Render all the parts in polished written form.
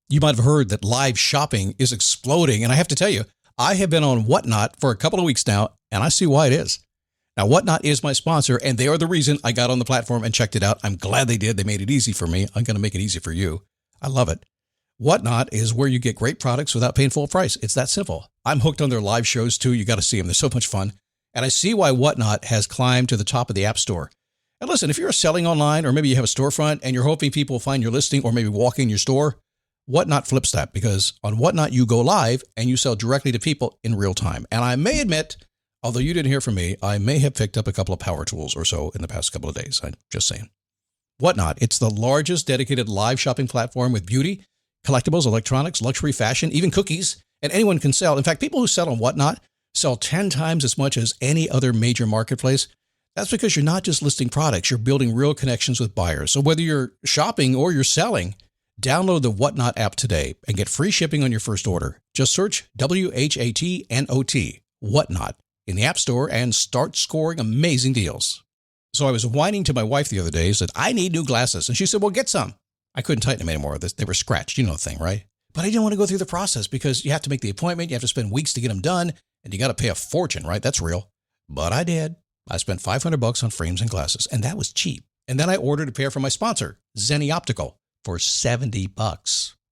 You might have heard that live shopping is exploding. And I have to tell you, I have been on Whatnot for a couple of weeks now, and I see why it is. Now, Whatnot is my sponsor, and they are the reason I got on the platform and checked it out. I'm glad they did. They made it easy for me. I'm going to make it easy for you. I love it. Whatnot is where you get great products without paying full price. It's that simple. I'm hooked on their live shows, too. You got to see them. They're so much fun. And I see why Whatnot has climbed to the top of the App Store. And listen, if you're selling online, or maybe you have a storefront and you're hoping people find your listing or maybe walk in your store, Whatnot flips that, because on Whatnot, you go live and you sell directly to people in real time. And I may admit, although you didn't hear from me, I may have picked up a couple of power tools or so in the past couple of days. I'm just saying. Whatnot, it's the largest dedicated live shopping platform with beauty, collectibles, electronics, luxury, fashion, even cookies, and anyone can sell. In fact, people who sell on Whatnot sell 10 times as much as any other major marketplace. That's because you're not just listing products, you're building real connections with buyers. So whether you're shopping or you're selling, download the Whatnot app today and get free shipping on your first order. Just search WHATNOT, Whatnot, in the App Store and start scoring amazing deals. So I was whining to my wife the other day, said, I need new glasses. And she said, well, get some. I couldn't tighten them anymore. They were scratched. You know the thing, right? But I didn't want to go through the process because you have to make the appointment. You have to spend weeks to get them done. And you got to pay a fortune, right? That's real. But I did. I spent $500 on frames and glasses, and that was cheap. And then I ordered a pair from my sponsor, Zenni Optical, for $70.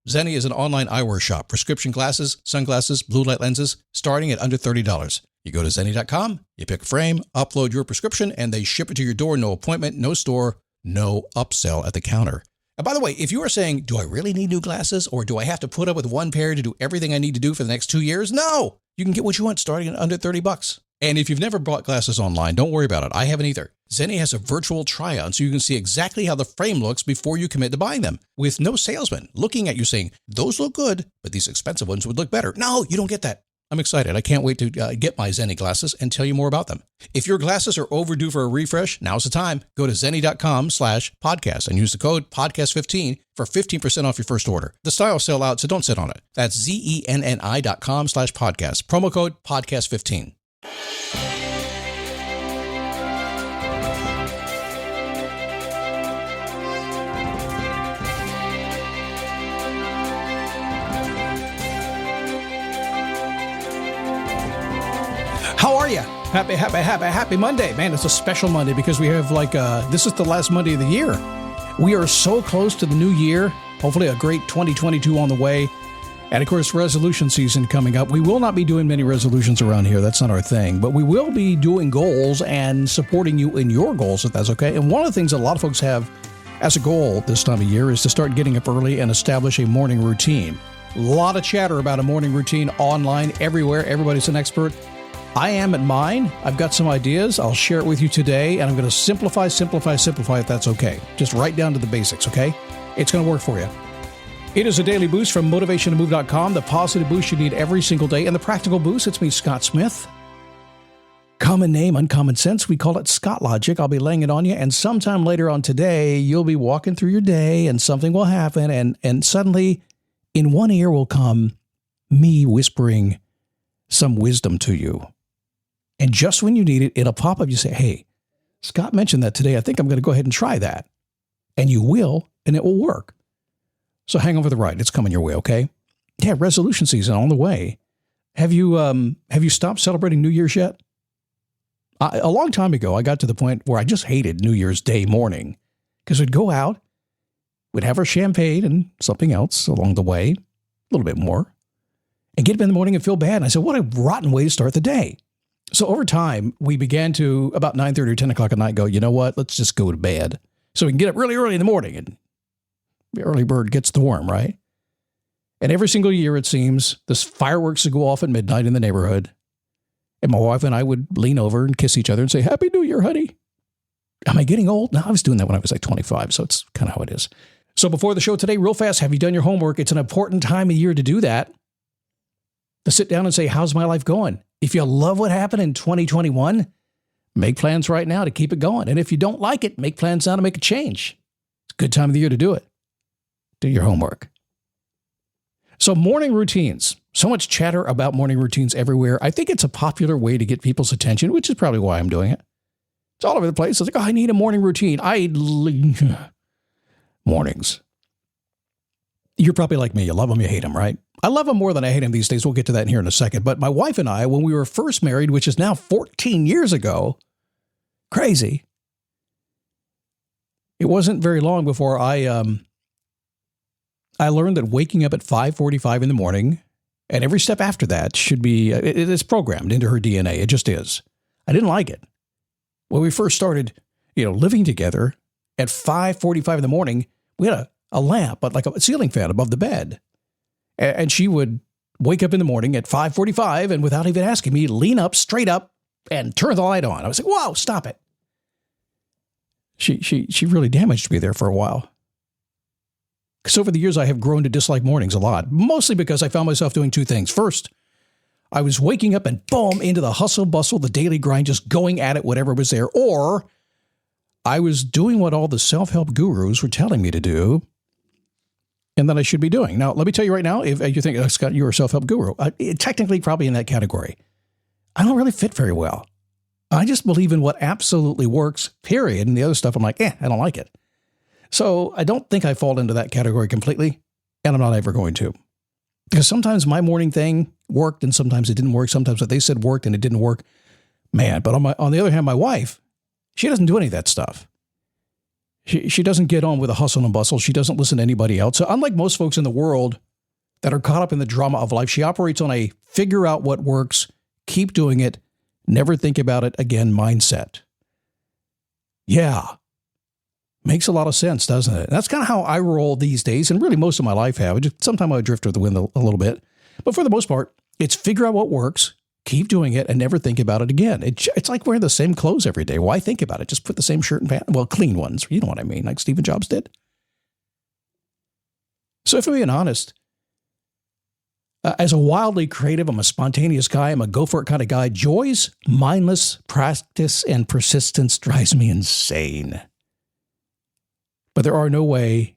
Zenni is an online eyewear shop, prescription glasses, sunglasses, blue light lenses, starting at under $30. You go to Zenni.com, you pick a frame, upload your prescription, and they ship it to your door. No appointment, no store, no upsell at the counter. And by the way, if you are saying, do I really need new glasses, or do I have to put up with one pair to do everything I need to do for the next 2 years? No, you can get what you want starting at under $30. And if you've never bought glasses online, don't worry about it. I haven't either. Zenni has a virtual try-on so you can see exactly how the frame looks before you commit to buying them, with no salesman looking at you saying, those look good, but these expensive ones would look better. No, you don't get that. I'm excited. I can't wait to get my Zenni glasses and tell you more about them. If your glasses are overdue for a refresh, now's the time. Go to Zenni.com/podcast and use the code podcast15 for 15% off your first order. The styles sell out, so don't sit on it. That's Zenni.com/podcast. Promo code podcast15. How are you? Happy Monday. Man, it's a special Monday because we have this is the last Monday of the year. We are so close to the new year. Hopefully a great 2022 on the way. And of course, resolution season coming up. We will not be doing many resolutions around here. That's not our thing. But we will be doing goals and supporting you in your goals, if that's okay. And one of the things that a lot of folks have as a goal this time of year is to start getting up early and establish a morning routine. A lot of chatter about a morning routine online, everywhere. Everybody's an expert. I am at mine. I've got some ideas. I'll share it with you today, and I'm going to simplify if that's okay. Just right down to the basics, okay? It's going to work for you. It is a daily boost from motivationtomove.com, the positive boost you need every single day, and the practical boost. It's me, Scott Smith. Common name, uncommon sense. We call it Scott Logic. I'll be laying it on you, and sometime later on today, you'll be walking through your day, and something will happen, and suddenly, in one ear will come me whispering some wisdom to you. And just when you need it, it'll pop up. You say, hey, Scott mentioned that today. I think I'm going to go ahead and try that. And you will, and it will work. So hang on for the ride. It's coming your way, okay? Yeah, resolution season on the way. Have you stopped celebrating New Year's yet? A long time ago, I got to the point where I just hated New Year's Day morning because we'd go out, we'd have our champagne and something else along the way, a little bit more, and get up in the morning and feel bad. And I said, what a rotten way to start the day. So over time, we began to, about 9:30 or 10 o'clock at night, go, you know what, let's just go to bed. So we can get up really early in the morning, and the early bird gets the worm, right? And every single year, it seems, this fireworks would go off at midnight in the neighborhood. And my wife and I would lean over and kiss each other and say, Happy New Year, honey. Am I getting old? No, I was doing that when I was like 25, so it's kind of how it is. So before the show today, real fast, have you done your homework? It's an important time of year to do that. To sit down and say, how's my life going? If you love what happened in 2021, make plans right now to keep it going. And if you don't like it, make plans now to make a change. It's a good time of the year to do it. Do your homework. So morning routines. So much chatter about morning routines everywhere. I think it's a popular way to get people's attention, which is probably why I'm doing it. It's all over the place. It's like, oh, I need a morning routine. Mornings. You're probably like me. You love them, you hate them, right? I love them more than I hate them these days. We'll get to that here in a second. But my wife and I, when we were first married, which is now 14 years ago, crazy. It wasn't very long before I learned that waking up at 5:45 in the morning and every step after that should be, it is programmed into her DNA. It just is. I didn't like it. When we first started, living together at 5:45 in the morning, we had a lamp, but like a ceiling fan above the bed. And she would wake up in the morning at 5:45 and without even asking me, lean up, straight up and turn the light on. I was like, whoa, stop it. She really damaged me there for a while. Because over the years, I have grown to dislike mornings a lot, mostly because I found myself doing two things. First, I was waking up and boom, into the hustle bustle, the daily grind, just going at it, whatever was there. Or I was doing what all the self-help gurus were telling me to do and that I should be doing. Now, let me tell you right now, if you think, oh, Scott, you're a self-help guru, technically probably in that category. I don't really fit very well. I just believe in what absolutely works, period. And the other stuff, I'm like, I don't like it. So I don't think I fall into that category completely, and I'm not ever going to. Because sometimes my morning thing worked and sometimes it didn't work. Sometimes what they said worked and it didn't work. Man, but on the other hand, my wife, she doesn't do any of that stuff. She doesn't get on with the hustle and bustle. She doesn't listen to anybody else. So unlike most folks in the world that are caught up in the drama of life, she operates on a figure out what works, keep doing it, never think about it again mindset. Yeah. Makes a lot of sense, doesn't it? That's kind of how I roll these days, and really most of my life have. Sometimes I drift with the wind a little bit. But for the most part, it's figure out what works, keep doing it, and never think about it again. It's like wearing the same clothes every day. Why think about it? Just put the same shirt and pants. Well, clean ones. You know what I mean, like Steve Jobs did. So if I'm being honest, as a wildly creative, I'm a spontaneous guy, I'm a go-for-it kind of guy, joy's mindless practice and persistence drives me insane. But there are no way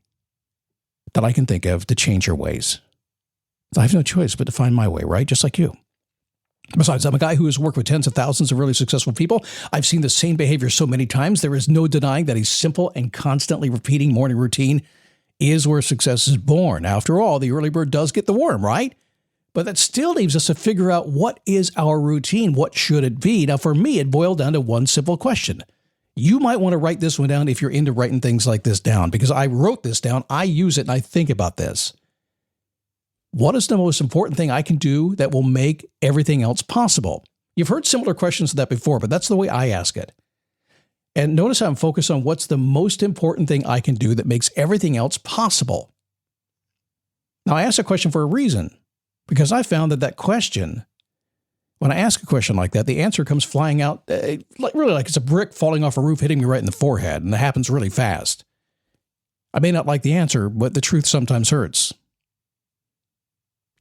that I can think of to change your ways. I have no choice but to find my way, right? Just like you. Besides, I'm a guy who has worked with tens of thousands of really successful people. I've seen the same behavior so many times. There is no denying that a simple and constantly repeating morning routine is where success is born. After all, the early bird does get the worm, right? But that still leaves us to figure out what is our routine? What should it be? Now, for me, it boiled down to one simple question. You might want to write this one down if you're into writing things like this down, because I wrote this down, I use it, and I think about this. What is the most important thing I can do that will make everything else possible? You've heard similar questions to that before, but that's the way I ask it. And notice how I'm focused on what's the most important thing I can do that makes everything else possible. Now, I ask a question for a reason, because I found that question, when I ask a question like that, the answer comes flying out, really like it's a brick falling off a roof, hitting me right in the forehead, and that happens really fast. I may not like the answer, but the truth sometimes hurts.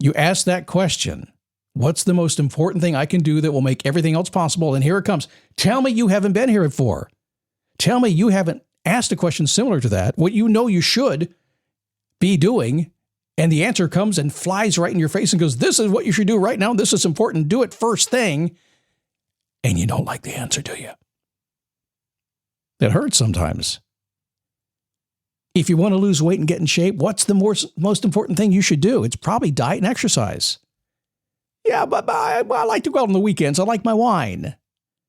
You ask that question, what's the most important thing I can do that will make everything else possible? And here it comes. Tell me you haven't been here before. Tell me you haven't asked a question similar to that, what you know you should be doing, and the answer comes and flies right in your face and goes, this is what you should do right now. This is important. Do it first thing. And you don't like the answer, do you? It hurts sometimes. If you want to lose weight and get in shape, what's the most important thing you should do? It's probably diet and exercise. Yeah, but I like to go out on the weekends. I like my wine.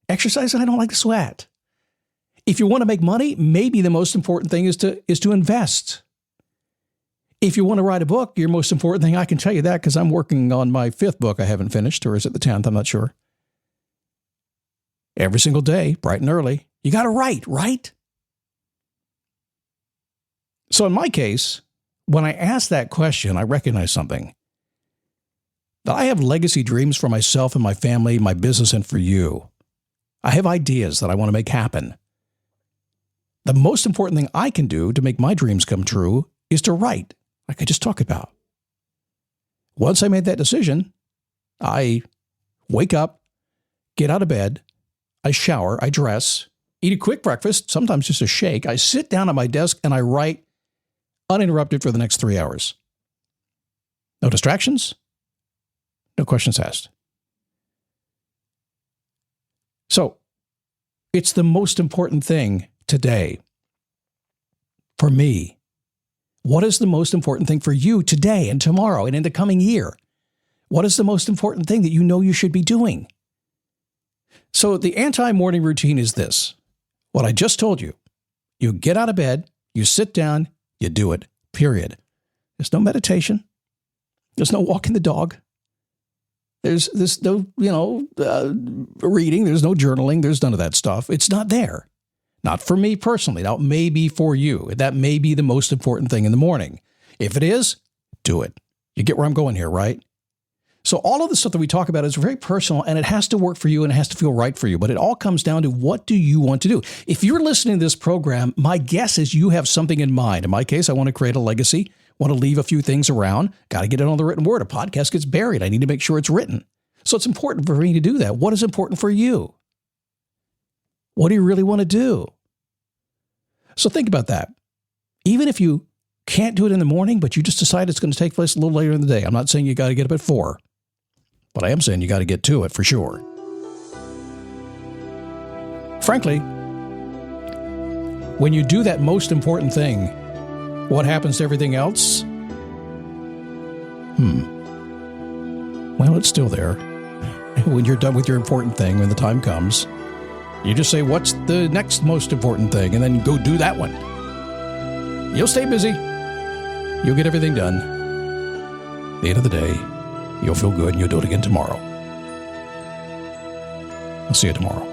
Exercise, I don't like to sweat. If you want to make money, maybe the most important thing is to invest. If you want to write a book, your most important thing, I can tell you that because I'm working on my 5th book I haven't finished, or is it the 10th? I'm not sure. Every single day, bright and early, you got to write, right? So in my case, when I ask that question, I recognize something. That I have legacy dreams for myself and my family, my business, and for you. I have ideas that I want to make happen. The most important thing I can do to make my dreams come true is to write, like I just talked about. Once I made that decision, I wake up, get out of bed, I shower, I dress, eat a quick breakfast, sometimes just a shake. I sit down at my desk and I write uninterrupted for the next 3 hours. No distractions, no questions asked. So, it's the most important thing today for me. What is the most important thing for you today and tomorrow and in the coming year? What is the most important thing that you know you should be doing? So the anti-morning routine is this. What I just told you. You get out of bed, you sit down, you do it, period. There's no meditation. There's no walking the dog. There's no, reading. There's no journaling. There's none of that stuff. It's not there. Not for me personally. Now, it may be for you. That may be the most important thing in the morning. If it is, do it. You get where I'm going here, right? So all of the stuff that we talk about is very personal, and it has to work for you, and it has to feel right for you. But it all comes down to, what do you want to do? If you're listening to this program, my guess is you have something in mind. In my case, I want to create a legacy, want to leave a few things around, got to get it on the written word. A podcast gets buried. I need to make sure it's written. So it's important for me to do that. What is important for you? What do you really want to do? So think about that. Even if you can't do it in the morning, but you just decide it's going to take place a little later in the day. I'm not saying you got to get up at 4, but I am saying you got to get to it for sure. Frankly, when you do that most important thing, what happens to everything else? Well, it's still there. When you're done with your important thing, when the time comes, you just say, what's the next most important thing? And then go do that one. You'll stay busy. You'll get everything done. At the end of the day, you'll feel good and you'll do it again tomorrow. I'll see you tomorrow.